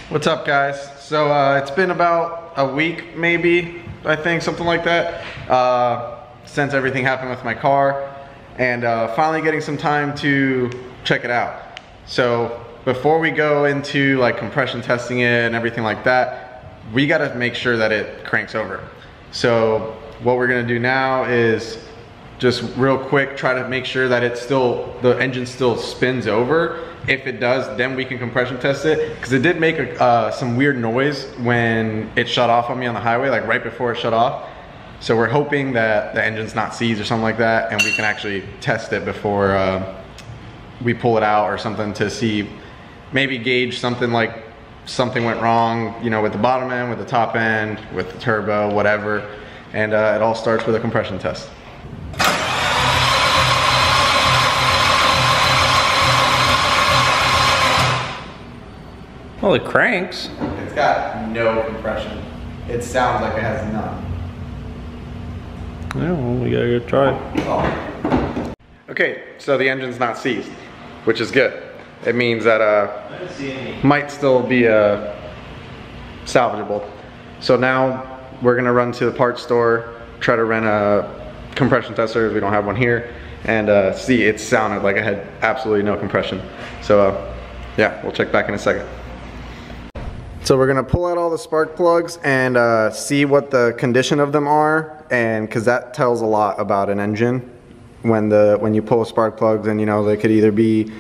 What's up, guys? So it's been about a week, maybe, I think, something like that, since everything happened with my car, and finally getting some time to check it out. So before we go into like compression testing it and everything like that, we gotta make sure that it cranks over. So what we're gonna do now is just real quick try to make sure that the engine still spins over. If it does, then we can compression test it, because it did make some weird noise when it shut off on me on the highway, like right before it shut off. So we're hoping that the engine's not seized or something like that, and we can actually test it before we pull it out or something, to see, maybe gauge something like something went wrong, you know, with the bottom end, with the top end, with the turbo, whatever. And it all starts with a compression test. Well, it cranks. It's got no compression. It sounds like it has none. Yeah, well, we gotta go try it. Oh. Okay, so the engine's not seized, which is good. It means that might still be salvageable. So now we're gonna run to the parts store, try to rent a compression tester, we don't have one here, and see. It sounded like it had absolutely no compression. So yeah, we'll check back in a second. So we're gonna pull out all the spark plugs and see what the condition of them are, and because that tells a lot about an engine. When you pull spark plugs, and you know, they could either be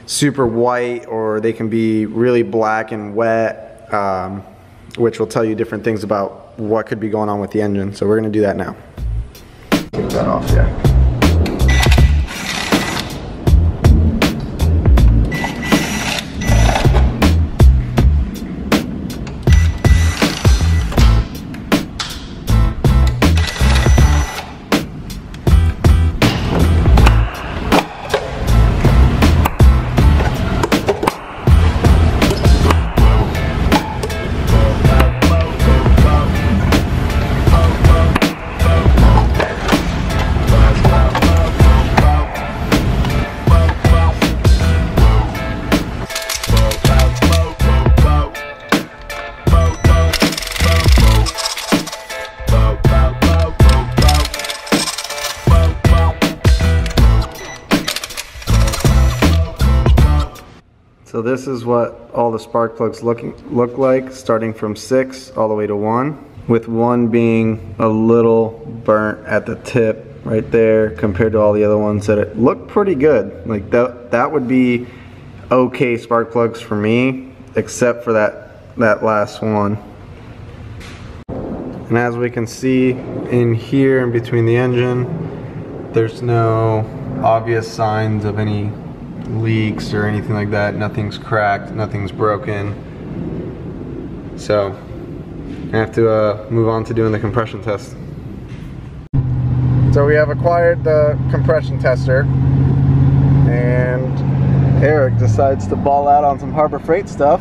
super white or they can be really black and wet, which will tell you different things about what could be going on with the engine. So we're gonna do that now. Take that off, yeah. So this is what all the spark plugs look like, starting from 6 all the way to 1, with 1 being a little burnt at the tip right there compared to all the other ones that it look pretty good. Like that would be okay spark plugs for me, except for that last one. And as we can see in here, in between the engine, there's no obvious signs of any leaks or anything like that. Nothing's cracked, nothing's broken. So I have to move on to doing the compression test. So we have acquired the compression tester, and Eric decides to ball out on some Harbor Freight stuff.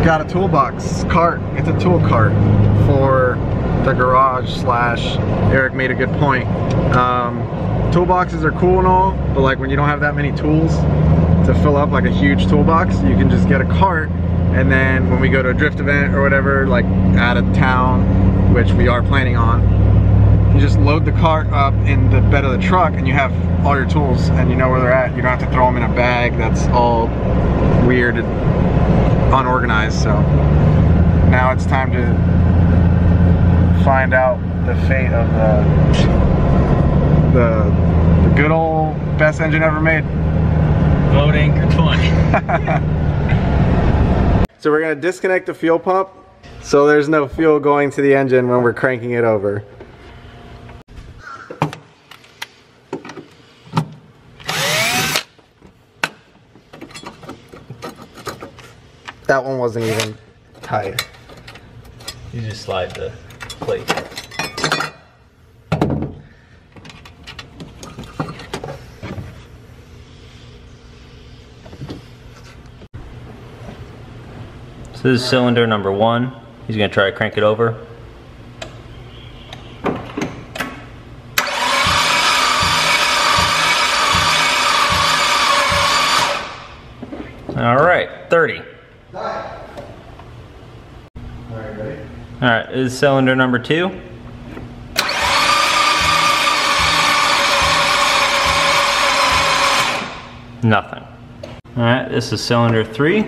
Got a toolbox cart. It's a tool cart for the garage slash, Eric made a good point. Toolboxes are cool and all, but like when you don't have that many tools to fill up like a huge toolbox, you can just get a cart, and then when we go to a drift event or whatever, like out of town, which we are planning on, you just load the cart up in the bed of the truck and you have all your tools and you know where they're at. You don't have to throw them in a bag that's all weird and unorganized. So now it's time to find out the fate of the good old best engine ever made. Boat Anchor 20. So we're gonna disconnect the fuel pump so there's no fuel going to the engine when we're cranking it over. That one wasn't even tight. You just slide the plate. So this is cylinder number 1. He's gonna try to crank it over. All right, 30. Die. All right, ready? All right, this is cylinder number 2. Nothing. All right, this is cylinder 3.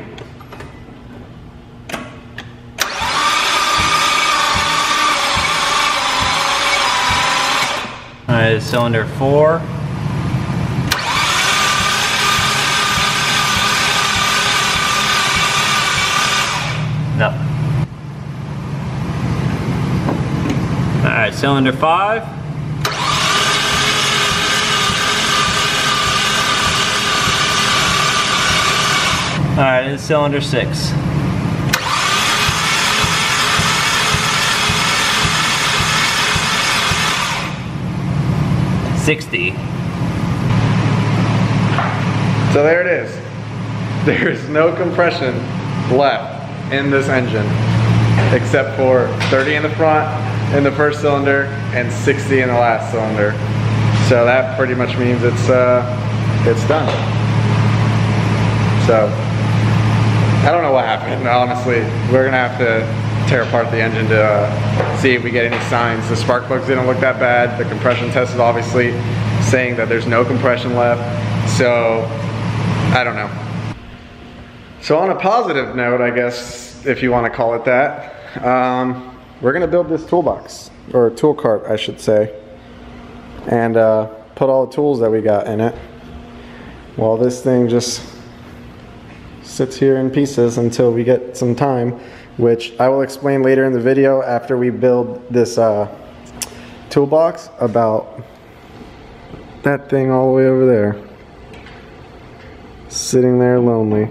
All right, this is cylinder 4. Nothing. All right, cylinder 5. All right, this is cylinder 6. $60. So there it is. There's no compression left in this engine except for 30 in the front in the first cylinder and 60 in the last cylinder. So that pretty much means it's done. So I don't know what happened, honestly. We're gonna have to tear apart the engine to see if we get any signs. The spark plugs didn't look that bad. The compression test is obviously saying that there's no compression left. So I don't know. So on a positive note, I guess, if you want to call it that, we're gonna build this toolbox, or tool cart, I should say, and put all the tools that we got in it, while this thing just sits here in pieces until we get some time, which I will explain later in the video after we build this toolbox about that thing all the way over there, sitting there lonely.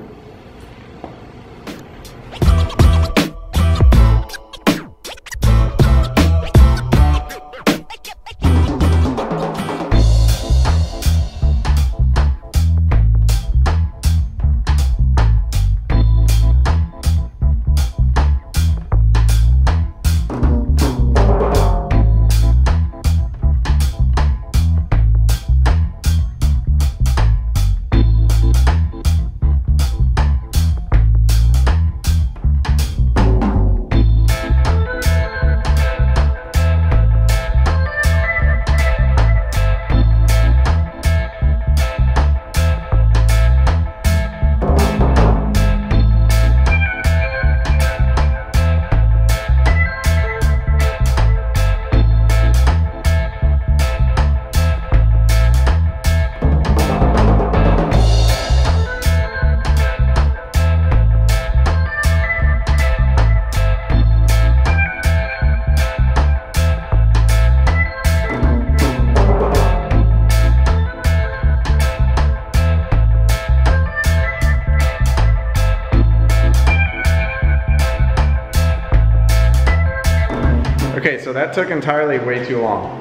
Okay, so that took entirely way too long,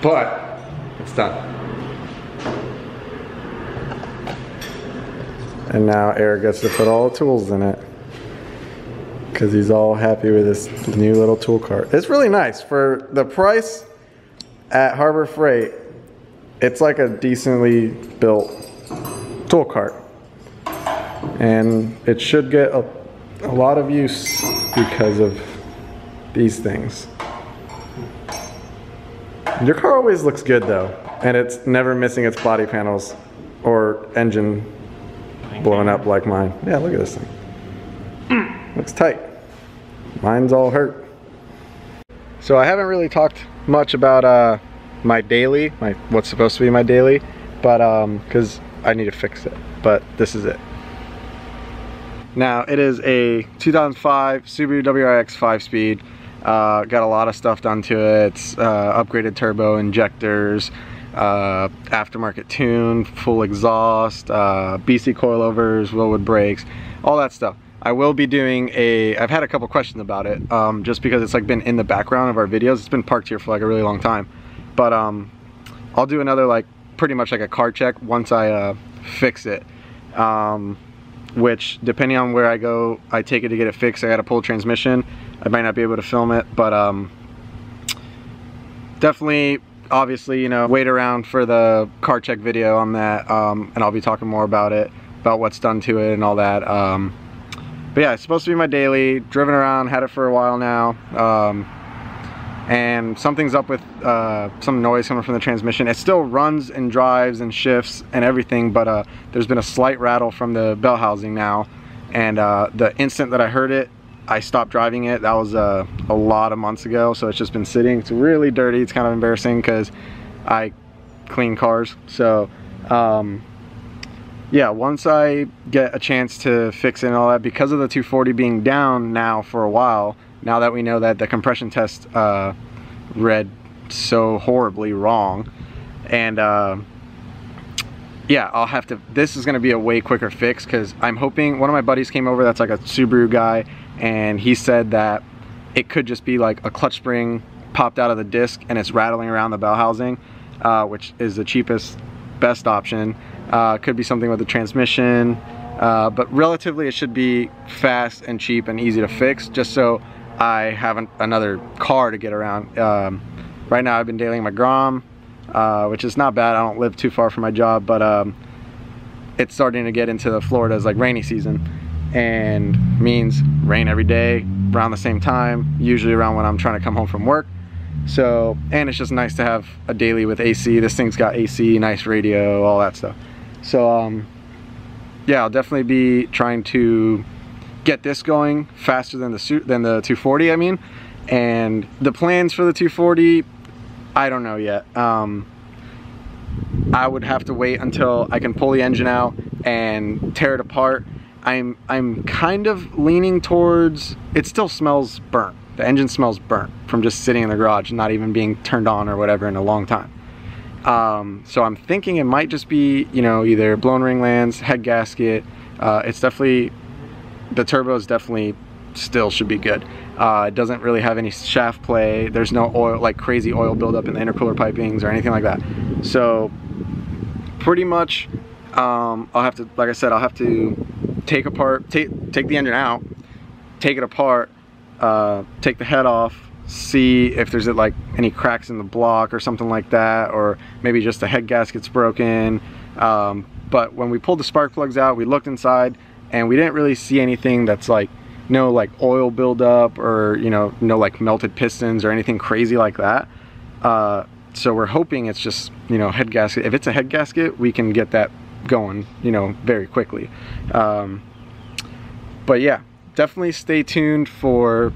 but it's done. And now Eric gets to put all the tools in it because he's all happy with this new little tool cart. It's really nice for the price at Harbor Freight. It's like a decently built tool cart, and it should get a lot of use because of these things. Your car always looks good though, and it's never missing its body panels or engine blowing up like mine. Yeah, look at this thing. Looks tight. Mine's all hurt. So I haven't really talked much about my daily, what's supposed to be my daily, but because I need to fix it, but this is it. Now it is a 2005 Subaru WRX 5-speed. Got a lot of stuff done to it. It's upgraded turbo, injectors, aftermarket tune, full exhaust, BC coilovers, Wilwood brakes, all that stuff. I will be doing I've had a couple questions about it, just because it's like been in the background of our videos. It's been parked here for like a really long time. But I'll do another like pretty much like a car check once I fix it. Which depending on where I go, I take it to get it fixed. I gotta pull a transmission. I might not be able to film it, but definitely, obviously, you know, wait around for the car check video on that, and I'll be talking more about it. about what's done to it and all that. But yeah, it's supposed to be my daily. Driven around, had it for a while now. And something's up with some noise coming from the transmission. It still runs and drives and shifts and everything, but there's been a slight rattle from the bell housing now. And the instant that I heard it, I stopped driving it. That was a lot of months ago, so it's just been sitting. It's really dirty. It's kind of embarrassing because I clean cars. So yeah, once I get a chance to fix it and all that, because of the 240 being down now for a while, now that we know that the compression test read so horribly wrong, and yeah, I'll have to, this is going to be a way quicker fix, because I'm hoping, one of my buddies came over that's like a Subaru guy, and he said that it could just be like a clutch spring popped out of the disc and it's rattling around the bell housing, which is the cheapest, best option. Could be something with the transmission, but relatively it should be fast and cheap and easy to fix, just so I have another car to get around. Right now I've been dailying my Grom, which is not bad. I don't live too far from my job, but it's starting to get into the Florida's like rainy season, and means rain every day around the same time, usually around when I'm trying to come home from work. So, and it's just nice to have a daily with AC. This thing's got AC, nice radio, all that stuff. So yeah, I'll definitely be trying to get this going faster than the 240, I mean. And the plans for the 240, I don't know yet. I would have to wait until I can pull the engine out and tear it apart. I'm kind of leaning towards, it still smells burnt. The engine smells burnt from just sitting in the garage, not even being turned on or whatever in a long time. So I'm thinking it might just be, you know, either blown ring lands, head gasket. It's definitely, the turbo is definitely still should be good. It doesn't really have any shaft play. There's no oil, like crazy oil buildup in the intercooler pipings or anything like that. So pretty much, I'll have to, like I said, I'll have to take the engine out, take it apart, take the head off, see if there's like any cracks in the block or something like that, or maybe just the head gasket's broken. But when we pulled the spark plugs out, we looked inside and we didn't really see anything that's like, no like oil buildup or, you know, no like melted pistons or anything crazy like that. So we're hoping it's just, you know, head gasket. If it's a head gasket, we can get that going, you know, very quickly. But yeah, definitely stay tuned for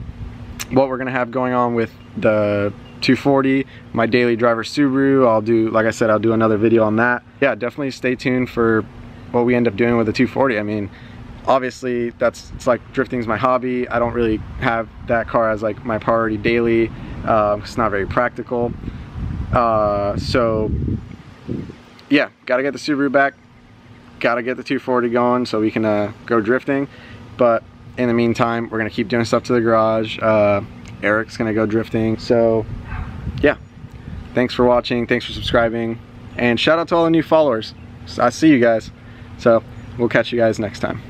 what we're gonna have going on with the 240, my daily driver Subaru. I'll do, like I said, I'll do another video on that. Yeah, definitely stay tuned for what we end up doing with the 240. I mean, obviously it's like drifting's my hobby. I don't really have that car as like my priority daily. It's not very practical. So yeah, gotta get the Subaru back, gotta get the 240 going so we can go drifting. But in the meantime, we're gonna keep doing stuff to the garage. Eric's gonna go drifting. So yeah, thanks for watching, thanks for subscribing, and shout out to all the new followers. I see you guys. So we'll catch you guys next time.